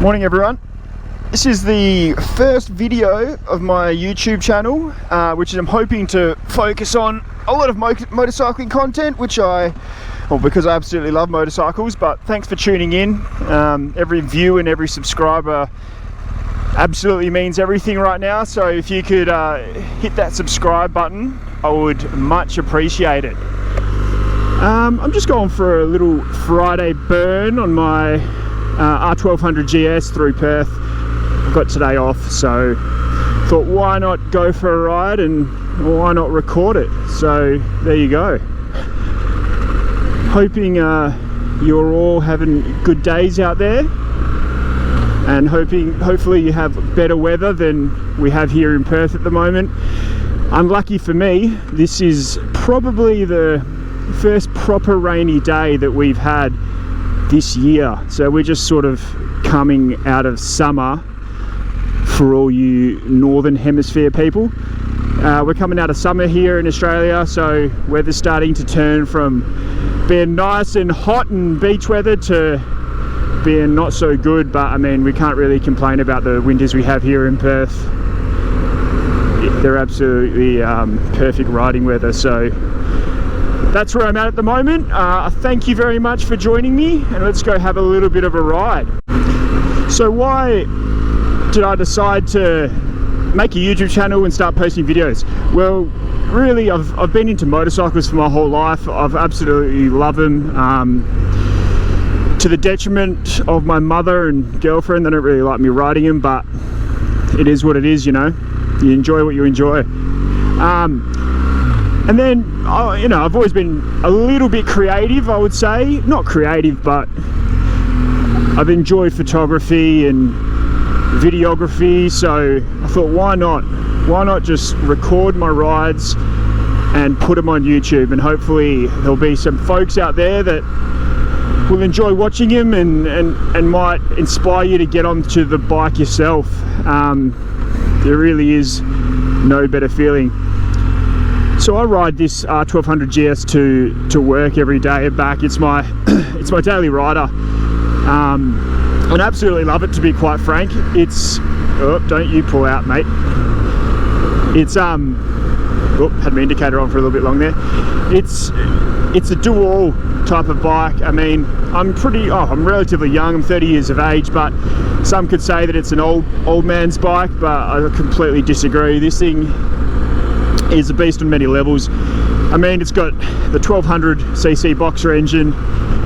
Morning everyone. This is the first video of my YouTube channel, which I'm hoping to focus on a lot of motorcycling content, because I absolutely love motorcycles. But thanks for tuning in. Every view and every subscriber absolutely means everything right now. So if you could hit that subscribe button, I would much appreciate it. I'm just going for a little Friday burn on my R1200GS through Perth. I've got today off, so thought why not go for a ride and why not record it. So there you go. Hoping you're all having good days out there, and hopefully you have better weather than we have here in Perth at the moment. Unlucky for me, this is probably the first proper rainy day that we've had this year, so we're just sort of coming out of summer for all you northern hemisphere people. We're coming out of summer here in Australia, so weather's starting to turn from being nice and hot and beach weather to being not so good. But I mean, we can't really complain about the winters we have here in Perth. They're absolutely perfect riding weather, so that's where I'm at the moment. Thank you very much for joining me, and let's go have a little bit of a ride. So why did I decide to make a YouTube channel and start posting videos? Well, really, I've been into motorcycles for my whole life. I've absolutely loved them, to the detriment of my mother and girlfriend. They don't really like me riding them, but it is what it is, you know. You enjoy what you enjoy. And then, you know, I've always been a little bit creative, I would say. Not creative, but I've enjoyed photography and videography, so I thought, why not just record my rides and put them on YouTube, and hopefully there'll be some folks out there that will enjoy watching them and might inspire you to get onto the bike yourself. There really is no better feeling. So I ride this R1200GS to work every day and back. It's my it's my daily rider, and I absolutely love it, to be quite frank. It's don't you pull out, mate. It's had my indicator on for a little bit long there. It's a dual type of bike. I mean, I'm relatively young. I'm 30 years of age, but some could say that it's an old man's bike, but I completely disagree. This thing is a beast on many levels. I mean, it's got the 1200cc boxer engine,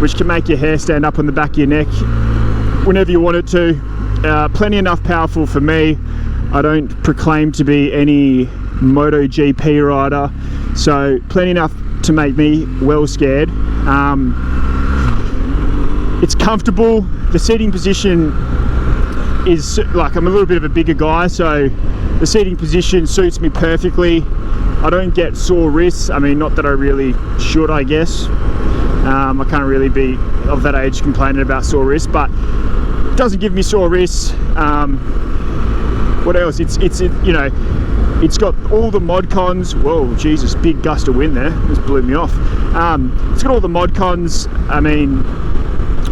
which can make your hair stand up on the back of your neck whenever you want it to. Plenty enough powerful for me. I don't proclaim to be any MotoGP rider, so plenty enough to make me well scared. It's comfortable. The seating position is, like, I'm a little bit of a bigger guy, so the seating position suits me perfectly. I don't get sore wrists. I mean, not that I really should, I guess. I can't really be of that age complaining about sore wrists, but it doesn't give me sore wrists. What else? You know, it's got all the mod cons. Whoa, Jesus, big gust of wind there. Just blew me off. It's got all the mod cons. I mean,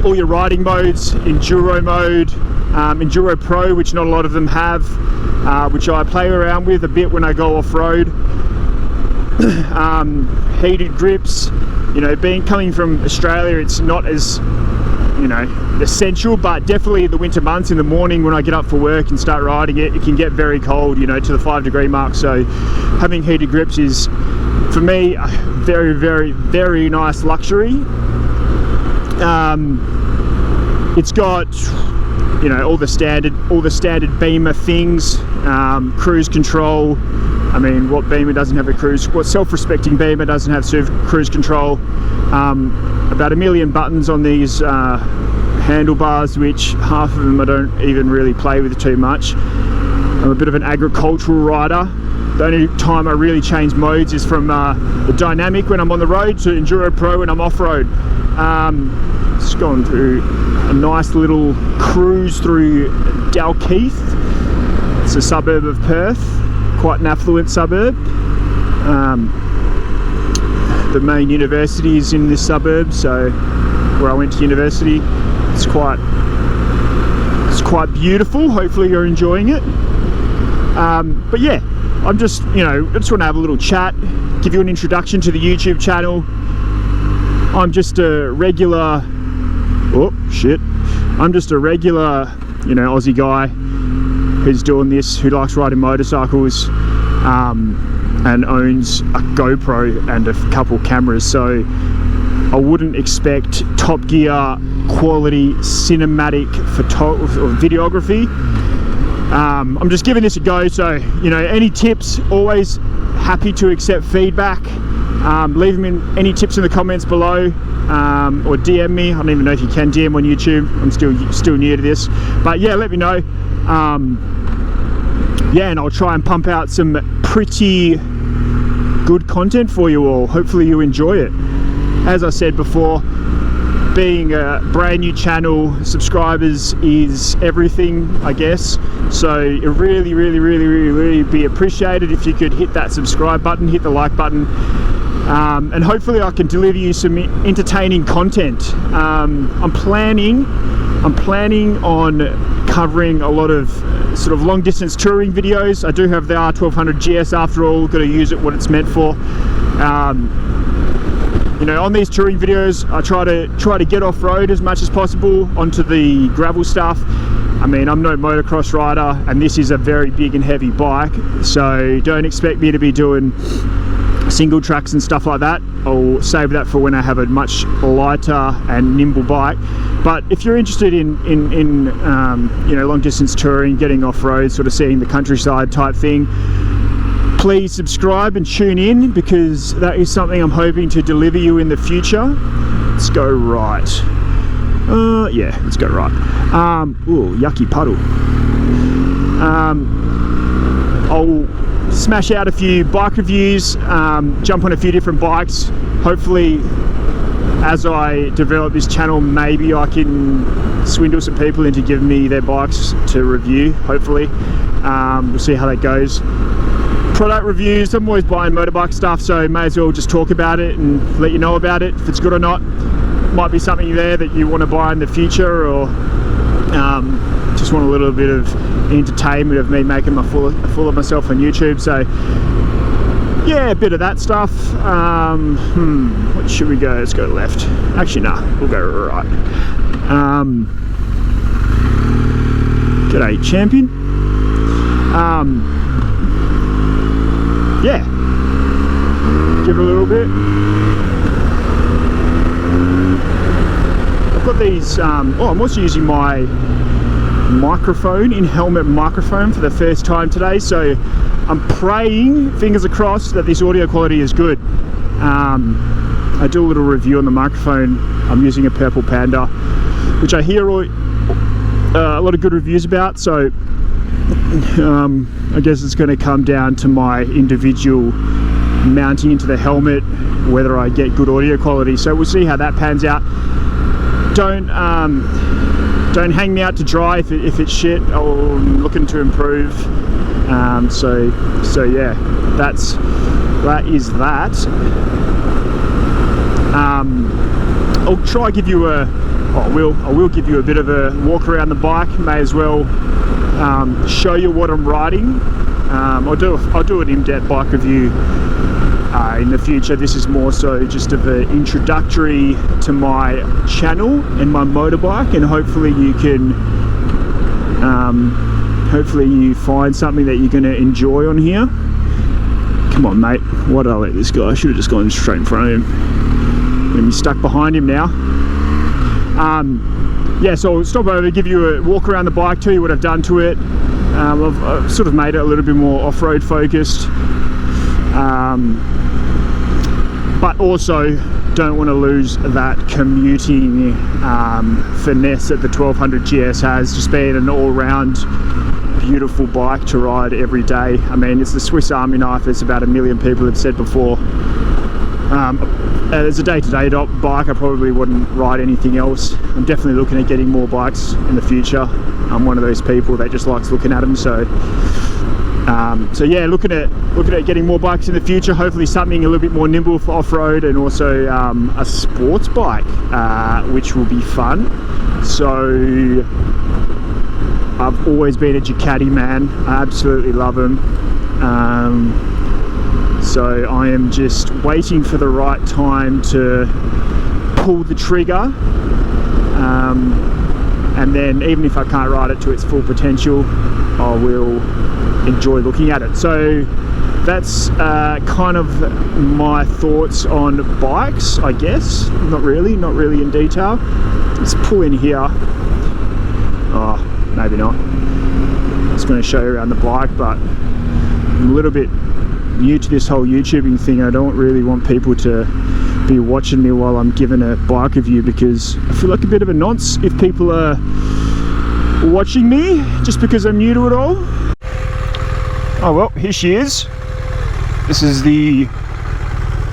all your riding modes, enduro mode, enduro pro, which not a lot of them have, which I play around with a bit when I go off-road. Heated grips. You know, coming from Australia, it's not as, you know, essential, but definitely the winter months, in the morning when I get up for work and start riding it, it can get very cold, you know, to the 5-degree mark. So having heated grips is, for me, a very, very, very nice luxury. It's got, you know, all the standard Beamer things, cruise control. I mean, what Beamer doesn't have what self-respecting Beamer doesn't have cruise control? About 1 million buttons on these handlebars, which half of them I don't even really play with too much. I'm a bit of an agricultural rider. The only time I really change modes is from the dynamic when I'm on the road to enduro pro when I'm off-road. Just going through a nice little cruise through Dalkeith. It's a suburb of Perth, quite an affluent suburb. The main university is in this suburb, so where I went to university, it's quite quite beautiful. Hopefully you're enjoying it. But yeah, I'm just, you know, I just want to have a little chat, give you an introduction to the YouTube channel. I'm just a regular, I'm just a regular, you know, Aussie guy who's doing this, who likes riding motorcycles, and owns a GoPro and a couple cameras. So I wouldn't expect top gear quality cinematic videography. I'm just giving this a go, so, you know, any tips, always happy to accept feedback. Leave them in any tips in the comments below, or DM me. I don't even know if you can DM on YouTube. I'm still new to this, but yeah, let me know. Yeah, and I'll try and pump out some pretty good content for you all. Hopefully you enjoy it. As I said before, being a brand new channel, subscribers is everything, I guess. So it really be appreciated if you could hit that subscribe button, hit the like button, and hopefully I can deliver you some entertaining content. I'm planning on covering a lot of sort of long distance touring videos. I do have the R1200GS after all, got to use it what it's meant for. You know, on these touring videos, I try to get off-road as much as possible onto the gravel stuff. I mean, I'm no motocross rider, and this is a very big and heavy bike, so don't expect me to be doing single tracks and stuff like that. I'll save that for when I have a much lighter and nimble bike. But if you're interested in you know, long distance touring, getting off-road, sort of seeing the countryside type thing, please subscribe and tune in, because that is something I'm hoping to deliver you in the future. Let's go right. Yeah, let's go right. Ooh, yucky puddle. I'll smash out a few bike reviews, jump on a few different bikes. Hopefully, as I develop this channel, maybe I can swindle some people into giving me their bikes to review, hopefully. We'll see how that goes. Product reviews, I'm always buying motorbike stuff, so may as well just talk about it and let you know about it, if it's good or not. Might be something there that you want to buy in the future, or just want a little bit of entertainment of me making a fool of myself on YouTube. So yeah, a bit of that stuff. What should we go? Let's go left. Actually, nah, we'll go right. G'day, champion. Yeah, give it a little bit. I've got these, I'm also using my microphone, in-helmet microphone, for the first time today, so I'm praying, fingers crossed, that this audio quality is good. I do a little review on the microphone. I'm using a Purple Panda, which I hear a lot of good reviews about, so I guess it's going to come down to my individual mounting into the helmet, whether I get good audio quality. So we'll see how that pans out. Don't hang me out to dry if it's shit. I'm looking to improve. So yeah, that is that. I'll try give you I will give you a bit of a walk around the bike. May as well show you what I'm riding. I'll do an in-depth bike review in the future. This is more so just of an introductory to my channel and my motorbike, and hopefully you can hopefully you find something that you're going to enjoy on here. Come on, mate, why did I let this go? I should have just gone straight in front of him. I'm going to be stuck behind him now. Yeah, so I'll stop over, give you a walk around the bike, tell you what I've done to it. I've sort of made it a little bit more off-road focused, but also don't want to lose that commuting finesse that the 1200GS has, just being an all-round beautiful bike to ride every day. I mean, it's the Swiss Army knife, as about 1 million people have said before. As a day-to-day bike, I probably wouldn't ride anything else. I'm definitely looking at getting more bikes in the future. I'm one of those people that just likes looking at them. So yeah, looking at getting more bikes in the future. Hopefully something a little bit more nimble for off-road, and also a sports bike, which will be fun. So I've always been a Ducati man. I absolutely love them. So I am just waiting for the right time to pull the trigger. And then even if I can't ride it to its full potential, I will enjoy looking at it. So that's kind of my thoughts on bikes, I guess. Not really in detail. Let's pull in here. Oh, maybe not. I'm just going to show you around the bike, but I'm a little bit new to this whole YouTubing thing. I don't really want people to be watching me while I'm giving a bike review, because I feel like a bit of a nonce if people are watching me just because I'm new to it all. Oh well, here she is. This is the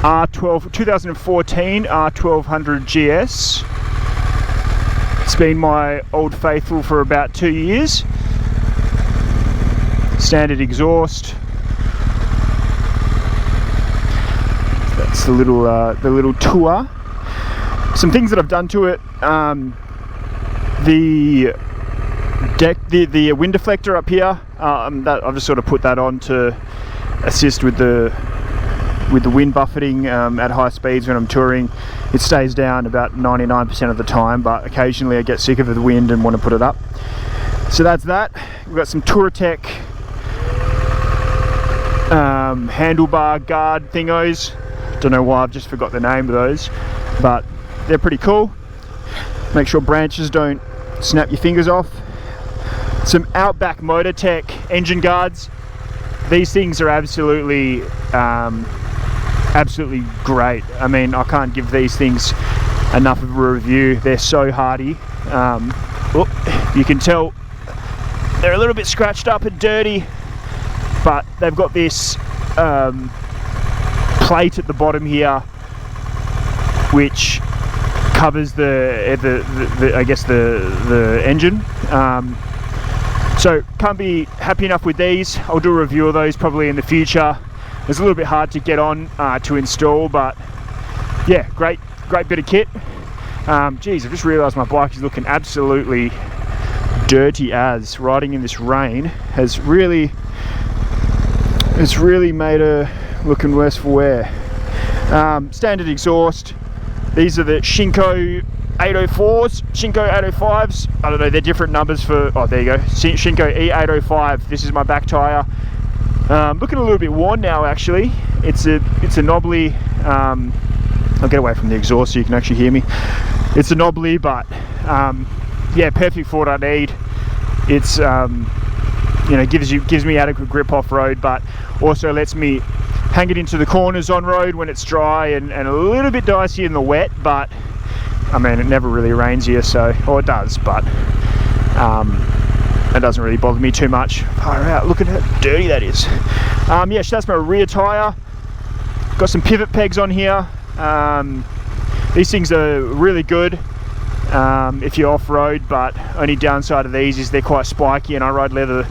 2014 R1200GS. It's been my old faithful for about 2 years. Standard exhaust. That's the little tour. Some things that I've done to it. The wind deflector up here. That I've just sort of put that on to assist with the wind buffeting at high speeds when I'm touring. It stays down about 99% of the time, but occasionally I get sick of the wind and want to put it up. So that's that. We've got some Touratech handlebar guard thingos. Don't know why, I've just forgot the name of those, but they're pretty cool. Make sure branches don't snap your fingers off. Some Outback Moto-Tech engine guards. These things are absolutely great. I mean, I can't give these things enough of a review. They're so hardy. You can tell they're a little bit scratched up and dirty, but they've got this plate at the bottom here which covers the engine. So can't be happy enough with these. I'll do a review of those probably in the future. It's a little bit hard to get on to install, but yeah, great bit of kit. Geez, I've just realised my bike is looking absolutely dirty as. Riding in this rain has really made her looking worse for wear. Standard exhaust. These are the Shinko 804s, Shinko 805s. I don't know, they're different numbers for, oh there you go, Shinko E805. This is my back tyre. Looking a little bit worn now actually. It's a knobbly, I'll get away from the exhaust so you can actually hear me. It's a knobbly, but yeah, perfect for what I need. It's you know, gives me adequate grip off road, but also lets me hang it into the corners on road when it's dry and a little bit dicey in the wet. But I mean, it never really rains here, so, or it does, but it doesn't really bother me too much. Far out, look at how dirty that is. Yeah, so that's my rear tyre. Got some pivot pegs on here. These things are really good if you're off-road, but only downside of these is they're quite spiky, and I ride leather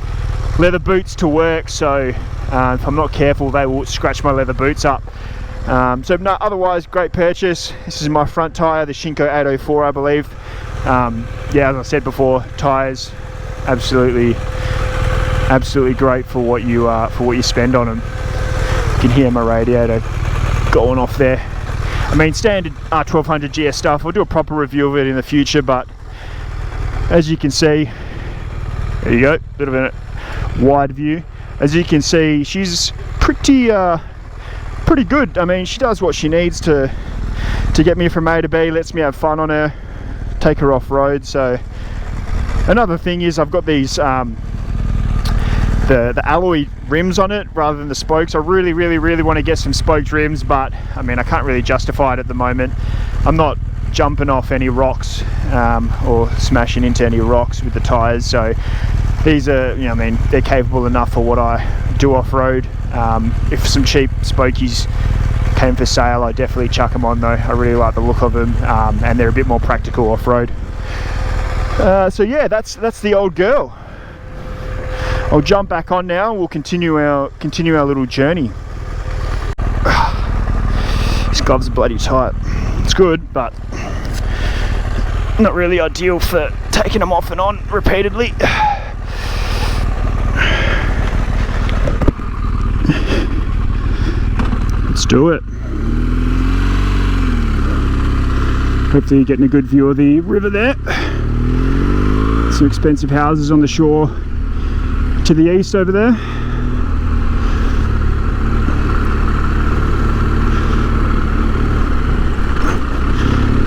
boots to work, so if I'm not careful they will scratch my leather boots up. So no, otherwise great purchase. This is my front tyre, the Shinko 804 I believe. Yeah, as I said before, tyres absolutely great for what you spend on them. You can hear my radiator going off there. I mean, standard R1200GS stuff. I'll do a proper review of it in the future, but as you can see, there you go, bit of a wide view. As you can see, she's pretty good. I mean, she does what she needs to get me from A to B, lets me have fun on her, take her off road. So another thing is I've got these the alloy rims on it rather than the spokes. I really want to get some spoked rims, but I mean, I can't really justify it at the moment. I'm not jumping off any rocks or smashing into any rocks with the tires, so these are, you know, I mean, they're capable enough for what I do off-road. If some cheap spokies came for sale, I definitely chuck them on though. I really like the look of them, and they're a bit more practical off-road. So yeah, that's the old girl. I'll jump back on now. We'll continue our little journey. These gloves are bloody tight. It's good, but not really ideal for taking them off and on repeatedly. Let's do it. Hopefully you're getting a good view of the river there. Some expensive houses on the shore to the east over there.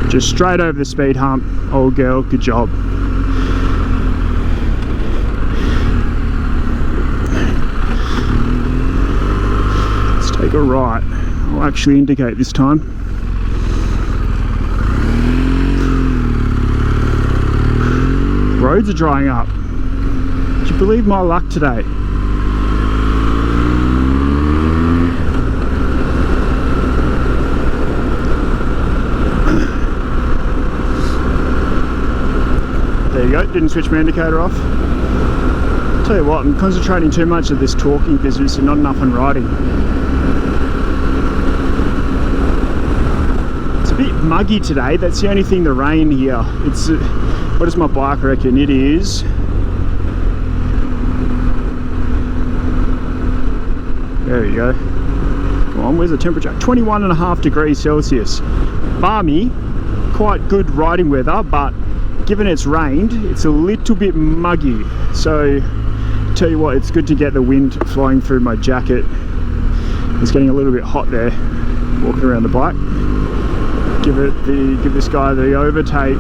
Just straight over the speed hump. Old girl, good job. Let's take a right. I'll actually indicate this time. Roads are drying up. Would you believe my luck today? There you go, didn't switch my indicator off. Tell you what, I'm concentrating too much of this talking business and not enough on riding. It's a bit muggy today, that's the only thing, the rain here. It's, what does my bike reckon? It is... There you go. Come on, where's the temperature? 21.5 degrees Celsius. Balmy, quite good riding weather, but given it's rained, it's a little bit muggy. So, tell you what, it's good to get the wind flowing through my jacket. It's getting a little bit hot there, walking around the bike. Give this guy the overtake.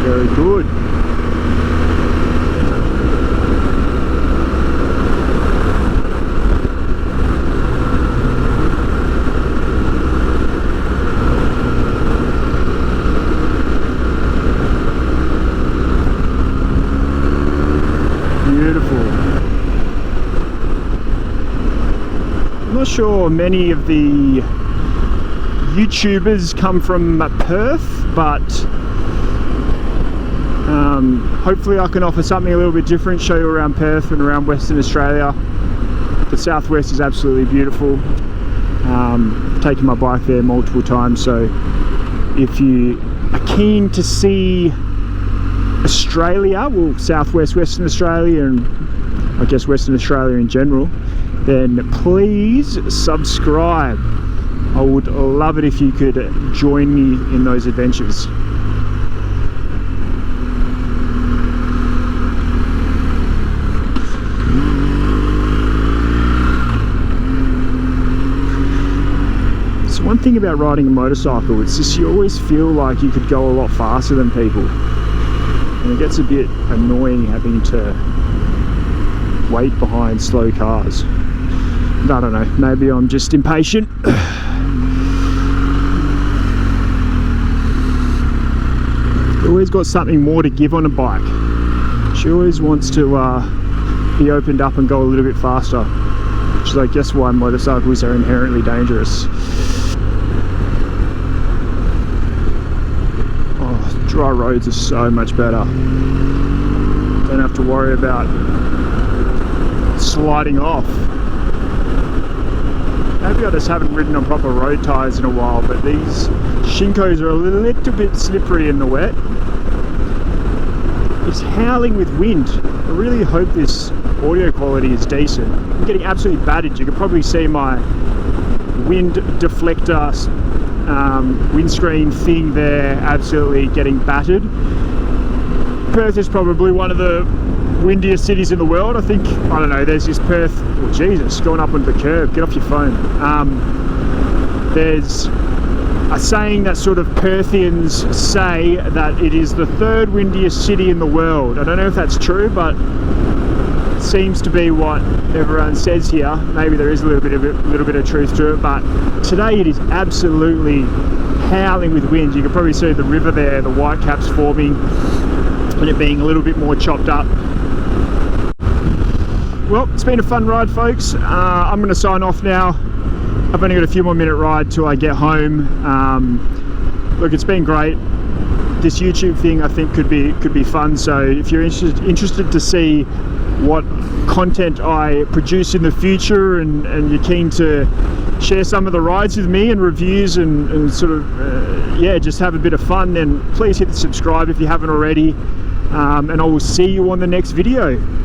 Very good. I'm not sure many of the YouTubers come from Perth, but hopefully I can offer something a little bit different, show you around Perth and around Western Australia. The southwest is absolutely beautiful. Taken my bike there multiple times, so if you are keen to see Australia, well, southwest Western Australia and I guess Western Australia in general, then please subscribe. I would love it if you could join me in those adventures. So one thing about riding a motorcycle, it's just you always feel like you could go a lot faster than people. And it gets a bit annoying having to wait behind slow cars. I don't know, maybe I'm just impatient. Always got something more to give on a bike. She always wants to be opened up and go a little bit faster, which is I guess why motorcycles are inherently dangerous. Oh, dry roads are so much better. Don't have to worry about sliding off. Maybe I just haven't ridden on proper road tyres in a while, but these Shinkos are a little bit slippery in the wet. It's howling with wind. I really hope this audio quality is decent. I'm getting absolutely battered. You can probably see my wind deflector windscreen thing there absolutely getting battered. Perth is probably one of the windiest cities in the world. I think, I don't know, there's this Perth, oh Jesus, going up onto the curb, get off your phone. There's a saying that sort of Perthians say that it is the third windiest city in the world. I don't know if that's true, but it seems to be what everyone says here. Maybe there is a little bit of truth to it, but today it is absolutely howling with wind. You can probably see the river there, the white caps forming, and it being a little bit more chopped up. Well, it's been a fun ride, folks. I'm going to sign off now. I've only got a few more minute ride till I get home. Look, it's been great. This YouTube thing I think could be fun. So if you're interested to see what content I produce in the future, and you're keen to share some of the rides with me and reviews and sort of yeah, just have a bit of fun, then please hit the subscribe if you haven't already. and I will see you on the next video.